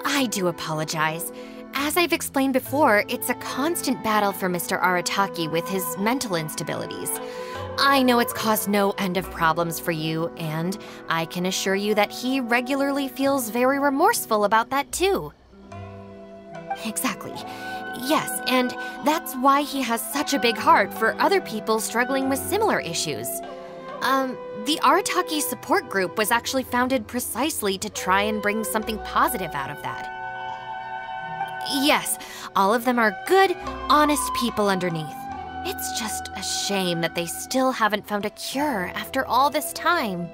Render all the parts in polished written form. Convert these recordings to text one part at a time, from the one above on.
I do apologize. As I've explained before, it's a constant battle for Mr. Arataki with his mental instabilities. I know it's caused no end of problems for you, and I can assure you that he regularly feels very remorseful about that too. Exactly. Yes, and that's why he has such a big heart for other people struggling with similar issues. The Arataki support group was actually founded precisely to try and bring something positive out of that. Yes, all of them are good, honest people underneath. It's just a shame that they still haven't found a cure after all this time.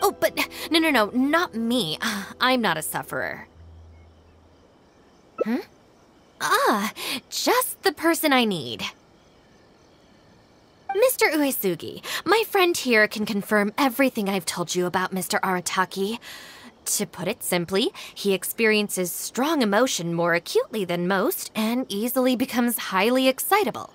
Oh, but no, not me. I'm not a sufferer. Just the person I need. Mr. Uesugi, my friend here can confirm everything I've told you about Mr. Arataki. To put it simply, he experiences strong emotion more acutely than most and easily becomes highly excitable.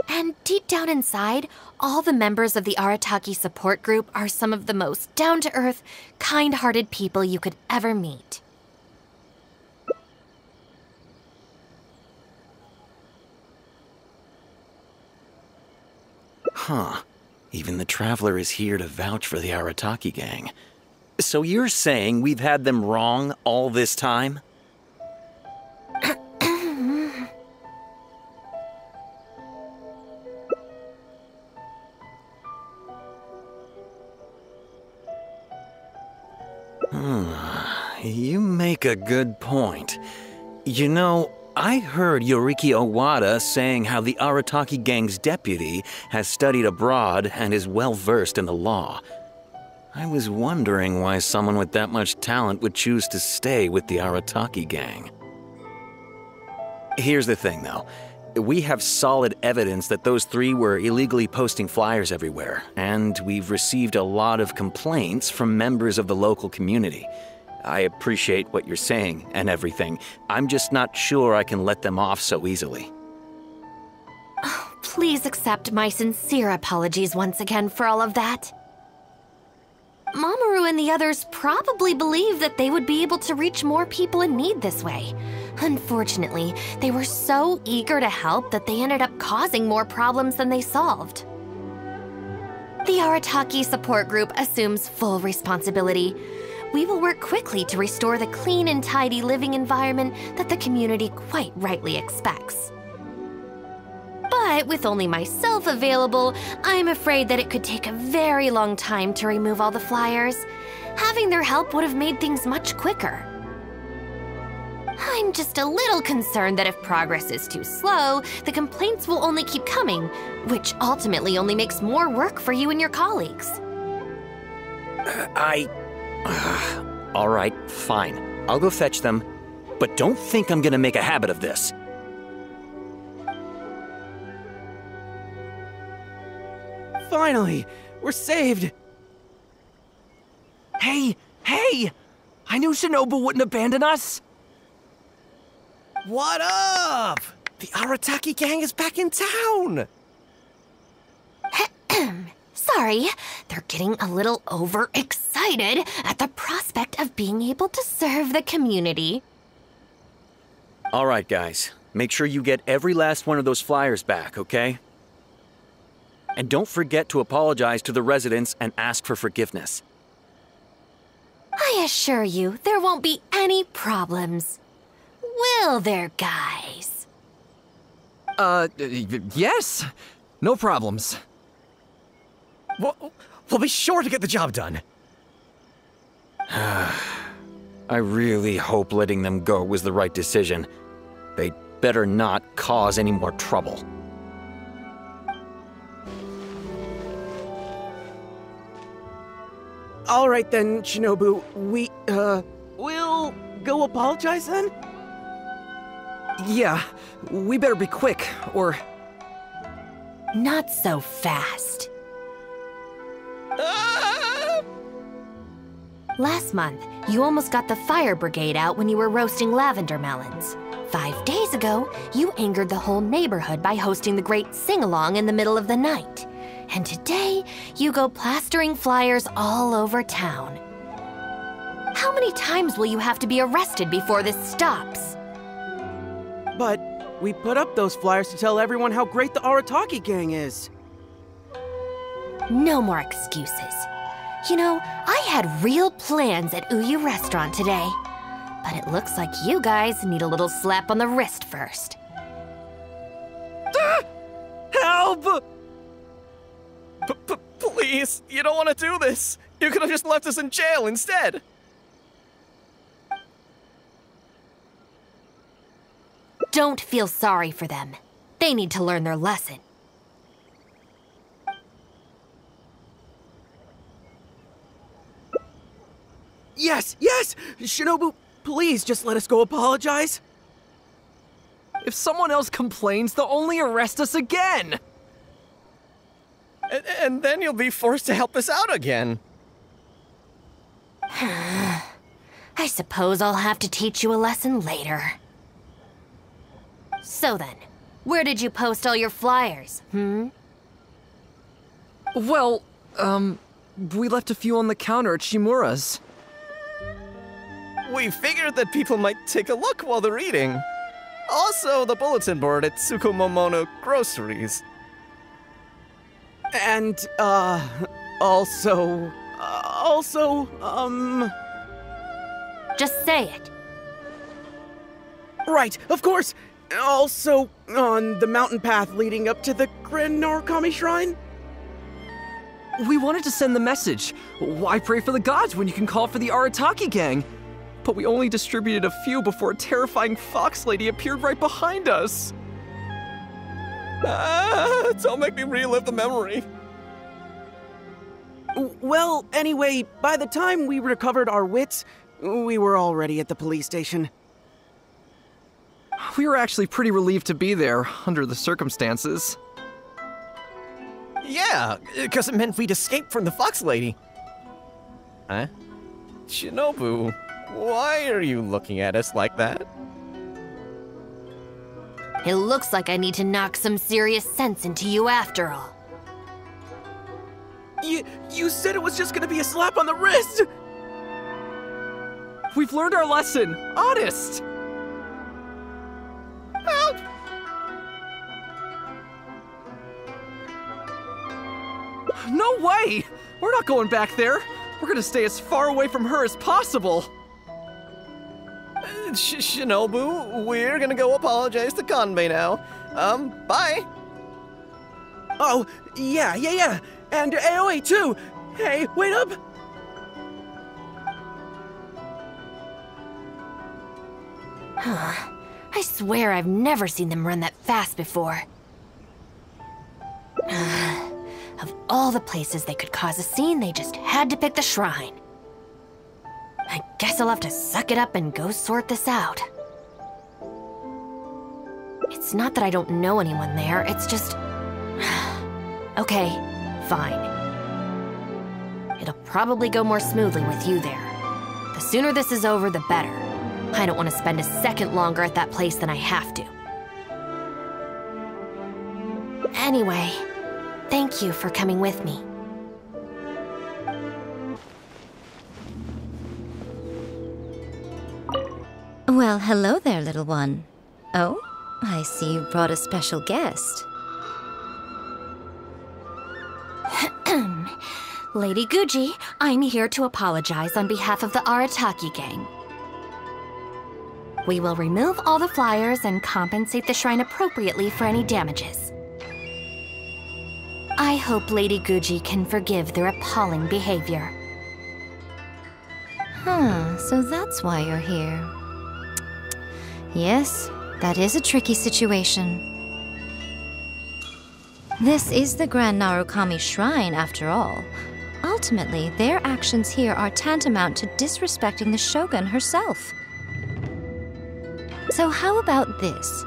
And deep down inside, all the members of the Arataki support group are some of the most down-to-earth, kind-hearted people you could ever meet. Huh. Even the Traveler is here to vouch for the Arataki gang. So you're saying we've had them wrong all this time? You make a good point. You know, I heard Yoriki Owada saying how the Arataki gang's deputy has studied abroad and is well-versed in the law. I was wondering why someone with that much talent would choose to stay with the Arataki gang. Here's the thing, though. We have solid evidence that those three were illegally posting flyers everywhere, and we've received a lot of complaints from members of the local community. I appreciate what you're saying and everything. I'm just not sure I can let them off so easily. Oh, please accept my sincere apologies once again for all of that. Mamoru and the others probably believed that they would be able to reach more people in need this way. Unfortunately, they were so eager to help that they ended up causing more problems than they solved. The Arataki support group assumes full responsibility. We will work quickly to restore the clean and tidy living environment that the community quite rightly expects. But with only myself available, I'm afraid that it could take a very long time to remove all the flyers. Having their help would have made things much quicker. I'm just a little concerned that if progress is too slow, the complaints will only keep coming, which ultimately only makes more work for you and your colleagues. All right, fine. I'll go fetch them, but don't think I'm gonna make a habit of this. Finally, we're saved! Hey! I knew Shinobu wouldn't abandon us! What up? The Arataki gang is back in town! Sorry, they're getting a little overexcited at the prospect of being able to serve the community. All right, guys. Make sure you get every last one of those flyers back, okay? And don't forget to apologize to the residents and ask for forgiveness. I assure you, there won't be any problems. Will there, guys? Yes. No problems. We'll be sure to get the job done. I really hope letting them go was the right decision. They better not cause any more trouble. All right then, Shinobu. We'll go apologize then? Yeah, we better be quick, or... Not so fast. Last month, you almost got the fire brigade out when you were roasting lavender melons. 5 days ago, you angered the whole neighborhood by hosting the great sing-along in the middle of the night. And today, you go plastering flyers all over town. How many times will you have to be arrested before this stops? But we put up those flyers to tell everyone how great the Arataki gang is. No more excuses. You know, I had real plans at Uyu Restaurant today. But it looks like you guys need a little slap on the wrist first. Help! Please, you don't want to do this. You could have just left us in jail instead. Don't feel sorry for them. They need to learn their lesson. Yes, yes! Shinobu, please just let us go apologize. If someone else complains, they'll only arrest us again! And then you'll be forced to help us out again. I suppose I'll have to teach you a lesson later. So then, where did you post all your flyers, Well, we left a few on the counter at Shimura's. We figured that people might take a look while they're eating. Also, the bulletin board at Tsukumomono Groceries. And, also... Just say it. Right, of course! Also, on the mountain path leading up to the Grand Narukami Shrine? We wanted to send the message. Why pray for the gods when you can call for the Arataki gang? But we only distributed a few before a terrifying fox lady appeared right behind us. Don't make me relive the memory. Well, anyway, by the time we recovered our wits, we were already at the police station. We were actually pretty relieved to be there, under the circumstances. Yeah, because it meant we'd escape from the fox lady. Huh? Shinobu, why are you looking at us like that? It looks like I need to knock some serious sense into you after all. You said it was just gonna be a slap on the wrist! We've learned our lesson, honest! Help! No way! We're not going back there! We're gonna stay as far away from her as possible! Shinobu, we're gonna go apologize to Kanbei now. Bye! Oh, yeah. And Aoi too! Hey, wait up! I swear I've never seen them run that fast before. Of all the places they could cause a scene, they just had to pick the shrine. I guess I'll have to suck it up and go sort this out. It's not that I don't know anyone there, it's just... Okay, fine. It'll probably go more smoothly with you there. The sooner this is over, the better. I don't want to spend a second longer at that place than I have to. Anyway, thank you for coming with me. Well, hello there, little one. Oh, I see you brought a special guest. Lady Guji, I'm here to apologize on behalf of the Arataki gang. We will remove all the flyers and compensate the shrine appropriately for any damages. I hope Lady Guji can forgive their appalling behavior. So that's why you're here. Yes, that is a tricky situation. This is the Grand Narukami Shrine, after all. Ultimately, their actions here are tantamount to disrespecting the Shogun herself. So how about this?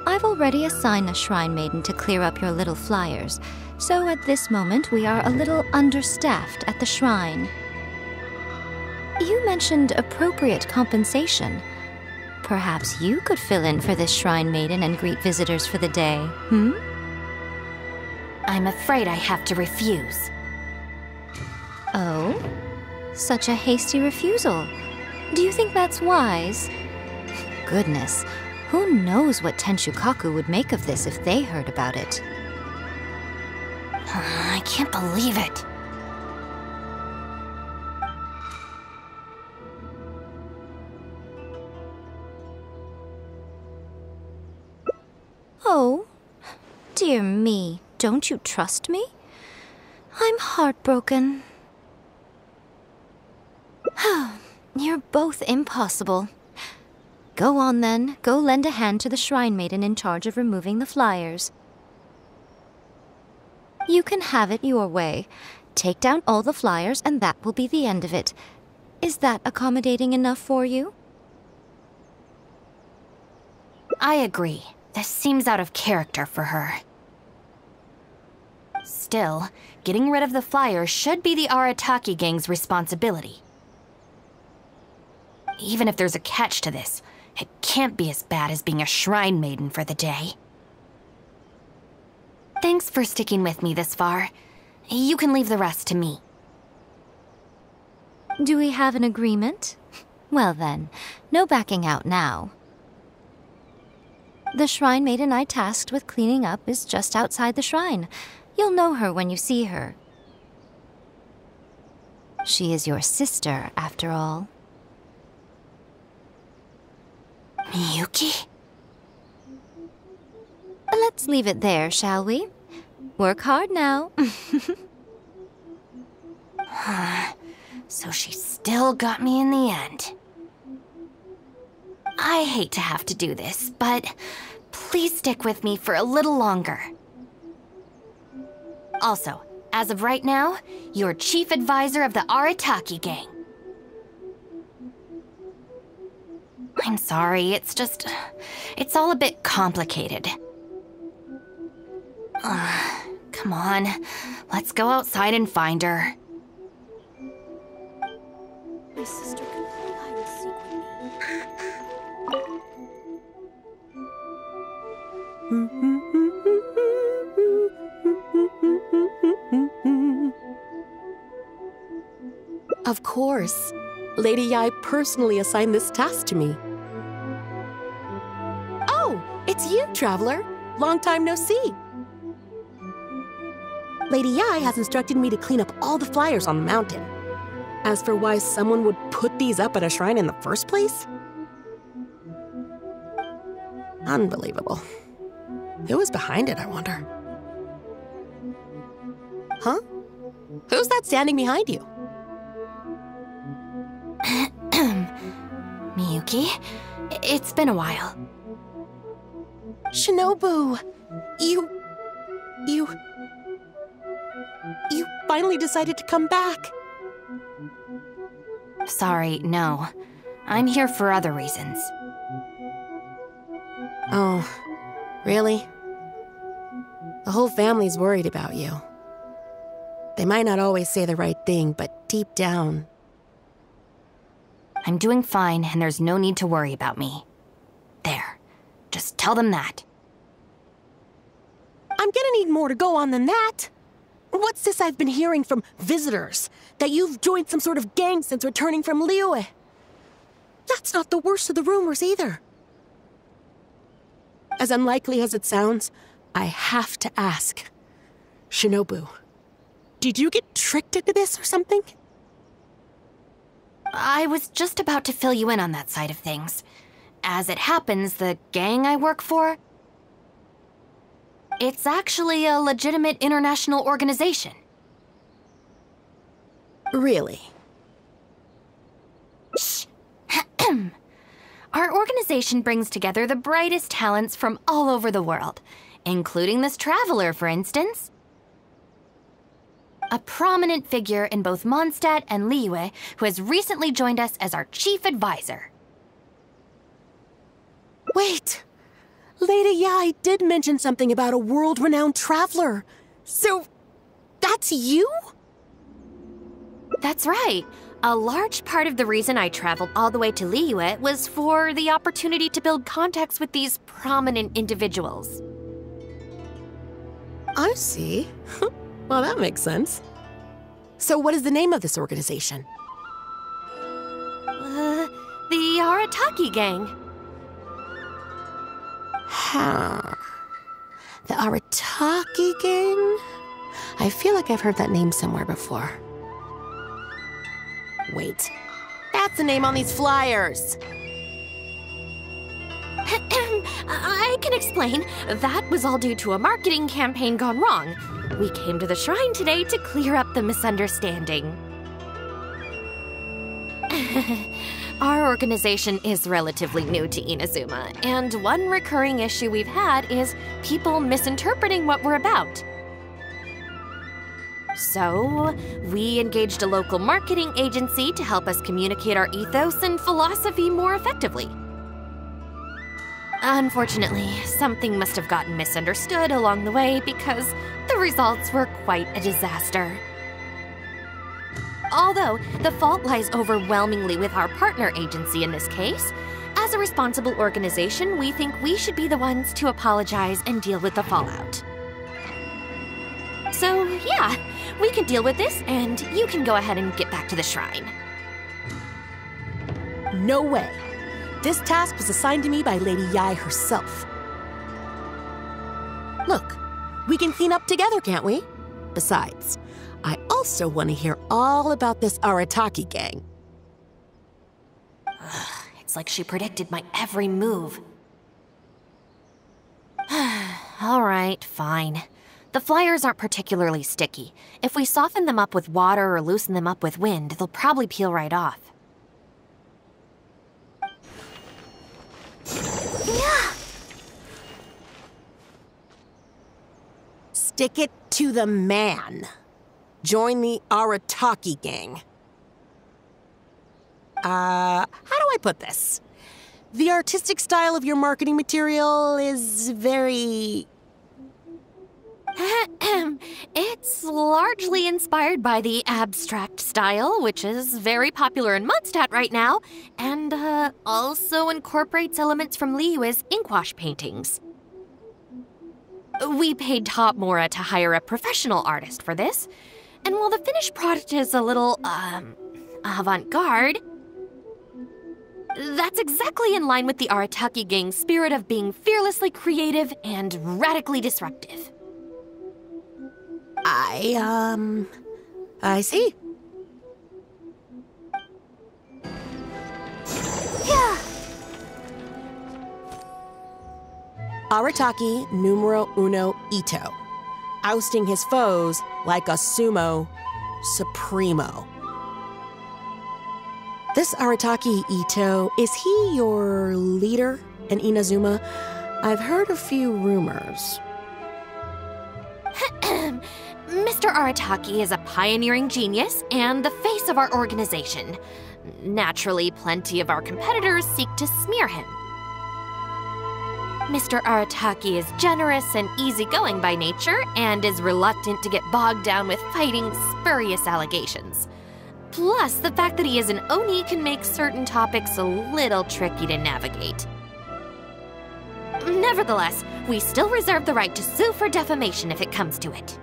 I've already assigned a Shrine Maiden to clear up your little flyers, so at this moment we are a little understaffed at the shrine. You mentioned appropriate compensation. Perhaps you could fill in for this Shrine Maiden and greet visitors for the day, I'm afraid I have to refuse. Oh? Such a hasty refusal. Do you think that's wise? Goodness, who knows what Tenshukaku would make of this if they heard about it? I can't believe it. Oh, dear me, don't you trust me? I'm heartbroken. You're both impossible. Go on then, go lend a hand to the Shrine Maiden in charge of removing the flyers. You can have it your way. Take down all the flyers and that will be the end of it. Is that accommodating enough for you? I agree. This seems out of character for her. Still, getting rid of the flyers should be the Arataki gang's responsibility. Even if there's a catch to this, it can't be as bad as being a Shrine Maiden for the day. Thanks for sticking with me this far. You can leave the rest to me. Do we have an agreement? Well then, no backing out now. The Shrine Maiden I tasked with cleaning up is just outside the shrine. You'll know her when you see her. She is your sister, after all. Miyuki? Let's leave it there, shall we? Work hard now. So she still got me in the end. I hate to have to do this, but please stick with me for a little longer. Also, as of right now, you're chief advisor of the Arataki gang. I'm sorry, it's all a bit complicated. Come on, let's go outside and find her. My sister can play hide and seek with me. Of course. Lady Yai personally assigned this task to me. Oh, it's you, Traveler. Long time no see. Lady Yai has instructed me to clean up all the flyers on the mountain. As for why someone would put these up at a shrine in the first place? Unbelievable. Who was behind it, I wonder? Huh? Who's that standing behind you? Miyuki, it's been a while. Shinobu! You finally decided to come back. Sorry, no. I'm here for other reasons. Oh, really? The whole family's worried about you. They might not always say the right thing, but deep down... I'm doing fine, and there's no need to worry about me. There. Just tell them that. I'm gonna need more to go on than that. What's this I've been hearing from visitors? That you've joined some sort of gang since returning from Liyue? That's not the worst of the rumors either. As unlikely as it sounds, I have to ask. Shinobu, did you get tricked into this or something? I was just about to fill you in on that side of things. As it happens, the gang I work for... it's actually a legitimate international organization. Really? Shh. Our organization brings together the brightest talents from all over the world, including this traveler, for instance. A prominent figure in both Mondstadt and Liyue who has recently joined us as our chief advisor. Wait. Lady Yai did mention something about a world-renowned traveler. So, that's you? That's right. A large part of the reason I traveled all the way to Liyue was for the opportunity to build contacts with these prominent individuals. I see. Well, that makes sense. So what is the name of this organization? The Arataki Gang. Huh. The Arataki Gang? I feel like I've heard that name somewhere before. Wait. That's the name on these flyers. I can explain. That was all due to a marketing campaign gone wrong. We came to the shrine today to clear up the misunderstanding. Our organization is relatively new to Inazuma, and one recurring issue we've had is people misinterpreting what we're about. So, we engaged a local marketing agency to help us communicate our ethos and philosophy more effectively. Unfortunately, something must have gotten misunderstood along the way because the results were quite a disaster. Although, the fault lies overwhelmingly with our partner agency in this case, as a responsible organization, we think we should be the ones to apologize and deal with the fallout. So, yeah, we can deal with this, and you can go ahead and get back to the shrine. No way. This task was assigned to me by Lady Yai herself. Look, we can clean up together, can't we? Besides, I also want to hear all about this Arataki gang. It's like she predicted my every move. All right, fine. The flyers aren't particularly sticky. If we soften them up with water or loosen them up with wind, they'll probably peel right off. Yeah. Stick it to the man. Join the Arataki gang. How do I put this? The artistic style of your marketing material is very... It's largely inspired by the abstract style, which is very popular in Mondstadt right now, and also incorporates elements from Liyue's inkwash paintings. We paid Top Mora to hire a professional artist for this, and while the finished product is a little, avant-garde, that's exactly in line with the Arataki gang's spirit of being fearlessly creative and radically disruptive. I see. Yeah. Arataki numero uno Ito. Ousting his foes like a sumo supremo. This Arataki Ito, is he your leader in Inazuma? I've heard a few rumors. Mr. Arataki is a pioneering genius and the face of our organization. Naturally, plenty of our competitors seek to smear him. Mr. Arataki is generous and easygoing by nature and is reluctant to get bogged down with fighting spurious allegations. Plus, the fact that he is an Oni can make certain topics a little tricky to navigate. Nevertheless, we still reserve the right to sue for defamation if it comes to it.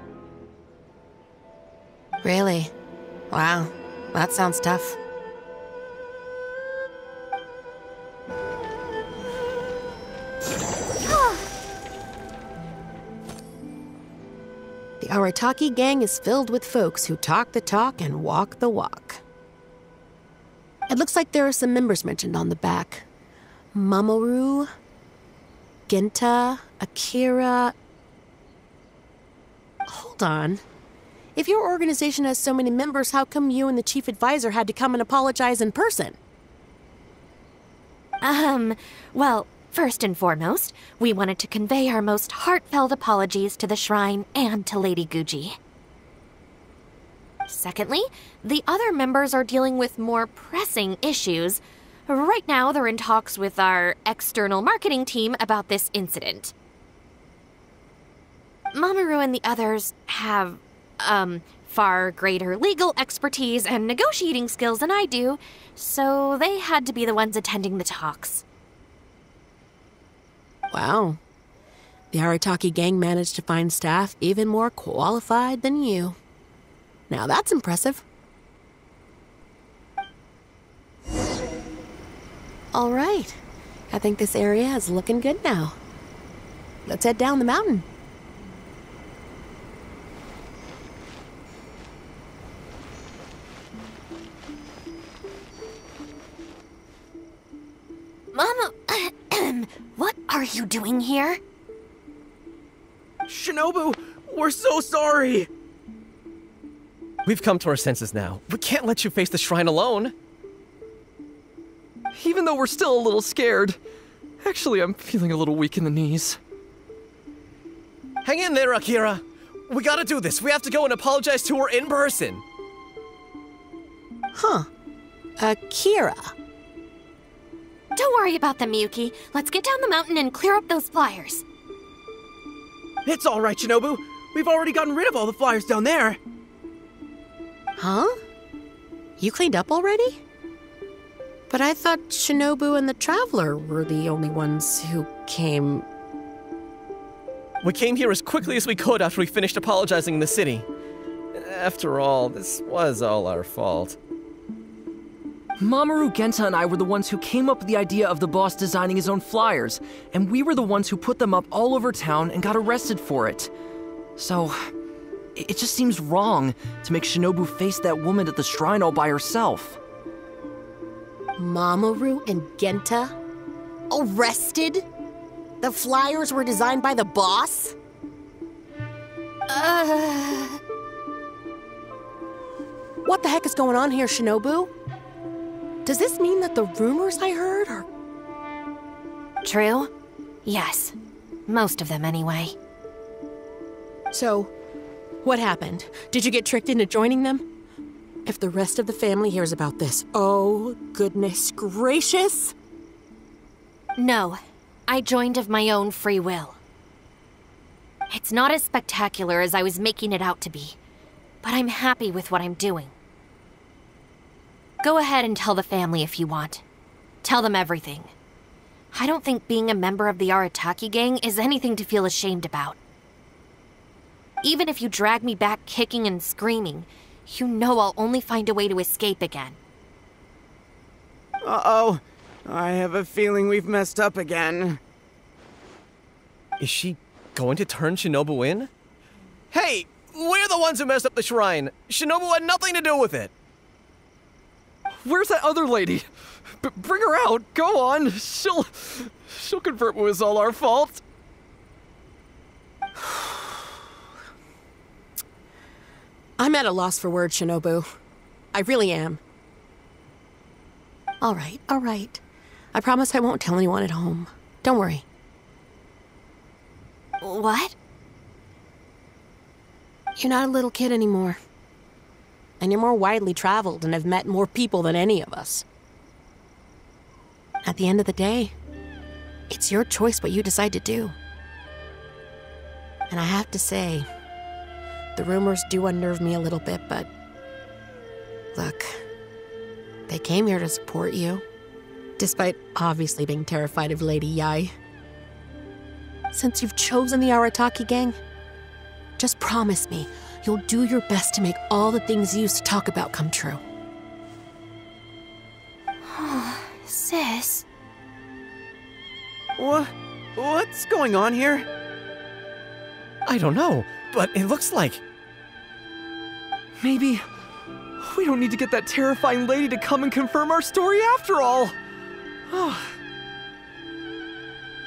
Really? Wow, that sounds tough. The Arataki gang is filled with folks who talk the talk and walk the walk. It looks like there are some members mentioned on the back. Mamoru, Genta, Akira... Hold on. If your organization has so many members, how come you and the chief advisor had to come and apologize in person? Well, first and foremost, we wanted to convey our most heartfelt apologies to the shrine and to Lady Guji. Secondly, the other members are dealing with more pressing issues, Right now, they're in talks with our external marketing team about this incident. Mamoru and the others have, far greater legal expertise and negotiating skills than I do, so they had to be the ones attending the talks. Wow. The Arataki gang managed to find staff even more qualified than you. Now that's impressive. All right. I think this area is looking good now. Let's head down the mountain. Mama, what are you doing here? Shinobu, we're so sorry! We've come to our senses now. We can't let you face the shrine alone. Even though we're still a little scared. Actually, I'm feeling a little weak in the knees. Hang in there, Akira. We gotta do this. We have to go and apologize to her in person. Huh. Akira. Don't worry about them, Miyuki. Let's get down the mountain and clear up those flyers. It's all right, Shinobu. We've already gotten rid of all the flyers down there. Huh? You cleaned up already? But I thought Shinobu and the Traveler were the only ones who came... We came here as quickly as we could after we finished apologizing in the city. After all, this was all our fault. Mamoru, Genta, and I were the ones who came up with the idea of the boss designing his own flyers, and we were the ones who put them up all over town and got arrested for it. So, it just seems wrong to make Shinobu face that woman at the shrine all by herself. Mamoru and Genta? Arrested? The flyers were designed by the boss? What the heck is going on here, Shinobu? Does this mean that the rumors I heard are... True? Yes. Most of them, anyway. So, what happened? Did you get tricked into joining them? If the rest of the family hears about this, oh, goodness gracious! No. I joined of my own free will. It's not as spectacular as I was making it out to be, but I'm happy with what I'm doing. Go ahead and tell the family if you want. Tell them everything. I don't think being a member of the Arataki gang is anything to feel ashamed about. Even if you drag me back kicking and screaming, you know I'll only find a way to escape again. Uh-oh. I have a feeling we've messed up again. Is she going to turn Shinobu in? Hey, we're the ones who messed up the shrine. Shinobu had nothing to do with it. Where's that other lady? Bring her out. Go on. She'll confirm it was all our fault. I'm at a loss for words, Shinobu. I really am. All right, all right. I promise I won't tell anyone at home. Don't worry. What? You're not a little kid anymore. And you're more widely traveled and have met more people than any of us. At the end of the day, it's your choice what you decide to do. And I have to say, the rumors do unnerve me a little bit, but... Look, they came here to support you, despite obviously being terrified of Lady Yae. Since you've chosen the Arataki gang, just promise me you'll do your best to make all the things you used to talk about come true. Sis. What's going on here? I don't know, but it looks like... Maybe we don't need to get that terrifying lady to come and confirm our story after all.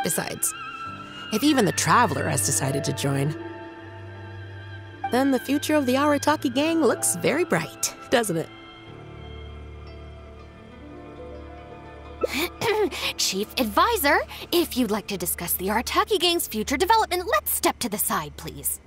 Besides, if even the Traveler has decided to join, then the future of the Arataki gang looks very bright, doesn't it? Chief Advisor, if you'd like to discuss the Arataki gang's future development, let's step to the side, please.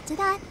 Da-da-da.